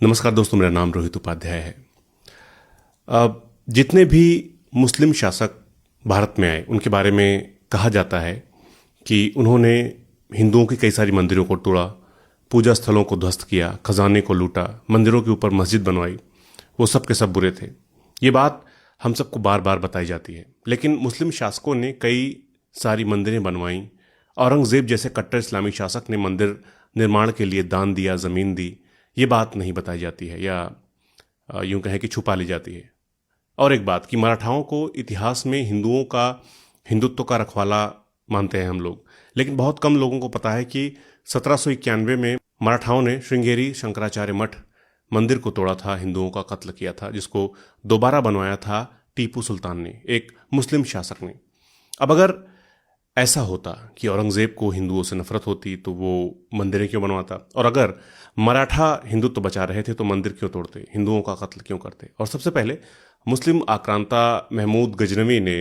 नमस्कार दोस्तों, मेरा नाम रोहित उपाध्याय है। जितने भी मुस्लिम शासक भारत में आए उनके बारे में कहा जाता है कि उन्होंने हिंदुओं की कई सारी मंदिरों को तोड़ा, पूजा स्थलों को ध्वस्त किया, खजाने को लूटा, मंदिरों के ऊपर मस्जिद बनवाई। वो सब के सब बुरे थे। ये बात हम सबको बार बार बताई जाती है, लेकिन मुस्लिम शासकों ने कई सारी मंदिरें बनवाई। औरंगजेब जैसे कट्टर इस्लामी शासक ने मंदिर निर्माण के लिए दान दिया, ज़मीन दी। ये बात नहीं बताई जाती है, या यूं कहें कि छुपा ली जाती है। और एक बात कि मराठाओं को इतिहास में हिंदुत्व का रखवाला मानते हैं हम लोग, लेकिन बहुत कम लोगों को पता है कि 1791 में मराठाओं ने श्रृंगेरी शंकराचार्य मठ मंदिर को तोड़ा था, हिंदुओं का कत्ल किया था, जिसको दोबारा बनवाया था टीपू सुल्तान ने, एक मुस्लिम शासक ने। अब अगर ऐसा होता कि औरंगजेब को हिंदुओं से नफरत होती तो वो मंदिरें क्यों बनवाता, और अगर मराठा हिंदुत्व बचा रहे थे तो मंदिर क्यों तोड़ते, हिंदुओं का कत्ल क्यों करते। और सबसे पहले मुस्लिम आक्रांता महमूद गजनवी ने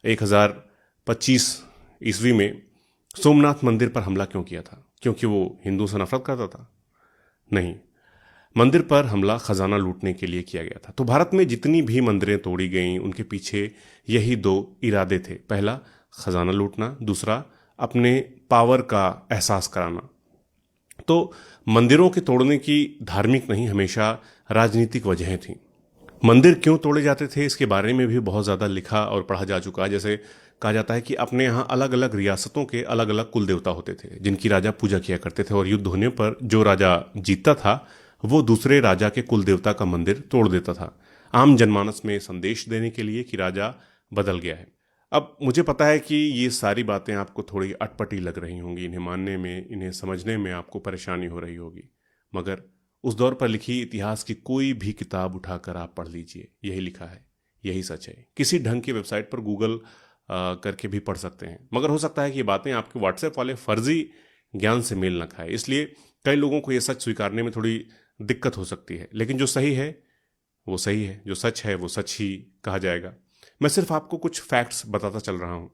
1025 ईस्वी में सोमनाथ मंदिर पर हमला क्यों किया था? क्योंकि वो हिंदुओं से नफरत करता था? नहीं, मंदिर पर हमला खजाना लूटने के लिए किया गया था। तो भारत में जितनी भी मंदिरें तोड़ी गईं उनके पीछे यही दो इरादे थे। पहला, खजाना लूटना, दूसरा, अपने पावर का एहसास कराना। तो मंदिरों के तोड़ने की धार्मिक नहीं, हमेशा राजनीतिक वजहें थीं। मंदिर क्यों तोड़े जाते थे इसके बारे में भी बहुत ज़्यादा लिखा और पढ़ा जा चुका है। जैसे कहा जाता है कि अपने यहाँ अलग अलग रियासतों के अलग अलग कुल देवता होते थे जिनकी राजा पूजा किया करते थे, और युद्ध होने पर जो राजा जीतता था वो दूसरे राजा के कुल देवता का मंदिर तोड़ देता था, आम जनमानस में संदेश देने के लिए कि राजा बदल गया है। अब मुझे पता है कि ये सारी बातें आपको थोड़ी अटपटी लग रही होंगी, इन्हें मानने में, इन्हें समझने में आपको परेशानी हो रही होगी, मगर उस दौर पर लिखी इतिहास की कोई भी किताब उठाकर आप पढ़ लीजिए, यही लिखा है, यही सच है। किसी ढंग की वेबसाइट पर गूगल करके भी पढ़ सकते हैं, मगर हो सकता है कि ये बातें आपके व्हाट्सएप वाले फर्जी ज्ञान से मेल न खाए, इसलिए कई लोगों को ये सच स्वीकारने में थोड़ी दिक्कत हो सकती है। लेकिन जो सही है वो सही है, जो सच है वो सच ही कहा जाएगा। मैं सिर्फ आपको कुछ फैक्ट्स बताता चल रहा हूं।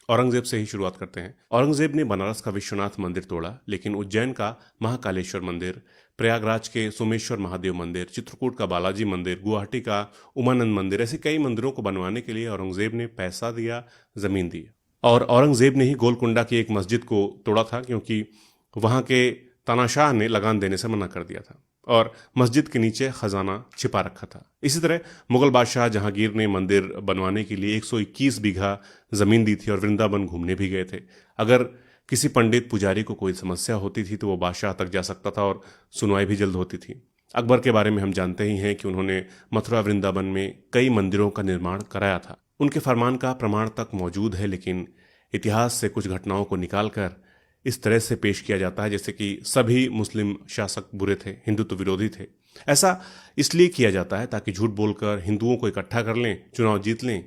औरंगजेब से ही शुरुआत करते हैं। औरंगजेब ने बनारस का विश्वनाथ मंदिर तोड़ा, लेकिन उज्जैन का महाकालेश्वर मंदिर, प्रयागराज के सोमेश्वर महादेव मंदिर, चित्रकूट का बालाजी मंदिर, गुवाहाटी का उमानंद मंदिर, ऐसे कई मंदिरों को बनवाने के लिए औरंगजेब ने पैसा दिया, जमीन दी। और औरंगजेब ने ही गोलकुंडा की एक मस्जिद को तोड़ा था, क्योंकि वहां के तानाशाह ने लगान देने से मना कर दिया था और मस्जिद के नीचे खजाना छिपा रखा था। इसी तरह मुगल बादशाह जहांगीर ने मंदिर बनवाने के लिए 121 बीघा जमीन दी थी और वृंदावन घूमने भी गए थे। अगर किसी पंडित पुजारी को कोई समस्या होती थी तो वो बादशाह तक जा सकता था और सुनवाई भी जल्द होती थी। अकबर के बारे में हम जानते ही हैं कि उन्होंने मथुरा वृंदावन में कई मंदिरों का निर्माण कराया था। उनके फरमान का प्रमाण तक मौजूद है, लेकिन इतिहास से कुछ घटनाओं को निकालकर इस तरह से पेश किया जाता है जैसे कि सभी मुस्लिम शासक बुरे थे, हिंदुत्व विरोधी थे। ऐसा इसलिए किया जाता है ताकि झूठ बोलकर हिंदुओं को इकट्ठा कर लें, चुनाव जीत लें।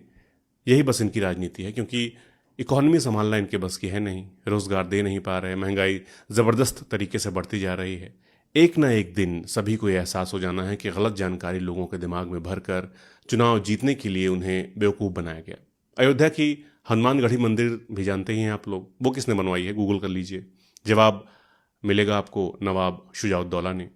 यही बस इनकी राजनीति है, क्योंकि इकोनॉमी संभालना इनके बस की है नहीं, रोजगार दे नहीं पा रहे, महंगाई जबरदस्त तरीके से बढ़ती जा रही है। एक ना एक दिन सभी को यह एहसास हो जाना है कि गलत जानकारी लोगों के दिमाग में भरकर चुनाव जीतने के लिए उन्हें बेवकूफ़ बनाया गया। अयोध्या की हनुमानगढ़ी मंदिर भी जानते ही हैं आप लोग, वो किसने बनवाई है? गूगल कर लीजिए, जवाब मिलेगा आपको, नवाब शुजाउद्दौला ने।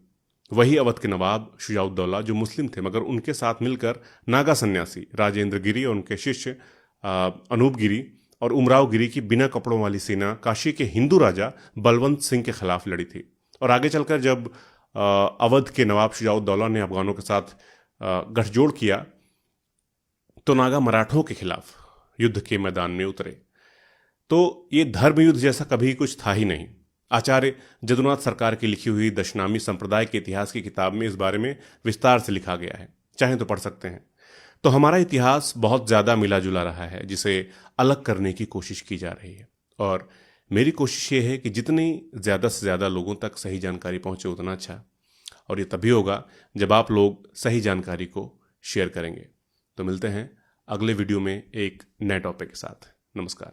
वही अवध के नवाब शुजाउद्दौला जो मुस्लिम थे, मगर उनके साथ मिलकर नागा सन्यासी राजेंद्र गिरी और उनके शिष्य अनूप गिरी और उमराव गिरी की बिना कपड़ों वाली सेना काशी के हिंदू राजा बलवंत सिंह के खिलाफ लड़ी थी। और आगे चलकर जब अवध के नवाब शुजाउद्दौला ने अफगानों के साथ गठजोड़ किया तो नागा मराठों के खिलाफ युद्ध के मैदान में उतरे। तो ये धर्म युद्ध जैसा कभी कुछ था ही नहीं। आचार्य जदुनाथ सरकार की लिखी हुई दशनामी संप्रदाय के इतिहास की किताब में इस बारे में विस्तार से लिखा गया है, चाहे तो पढ़ सकते हैं। तो हमारा इतिहास बहुत ज्यादा मिला जुला रहा है, जिसे अलग करने की कोशिश की जा रही है। और मेरी कोशिश ये है कि जितनी ज्यादा से ज्यादा लोगों तक सही जानकारी पहुंचे उतना अच्छा। और ये तभी होगा जब आप लोग सही जानकारी को शेयर करेंगे। तो मिलते हैं अगले वीडियो में एक नए टॉपिक के साथ। नमस्कार।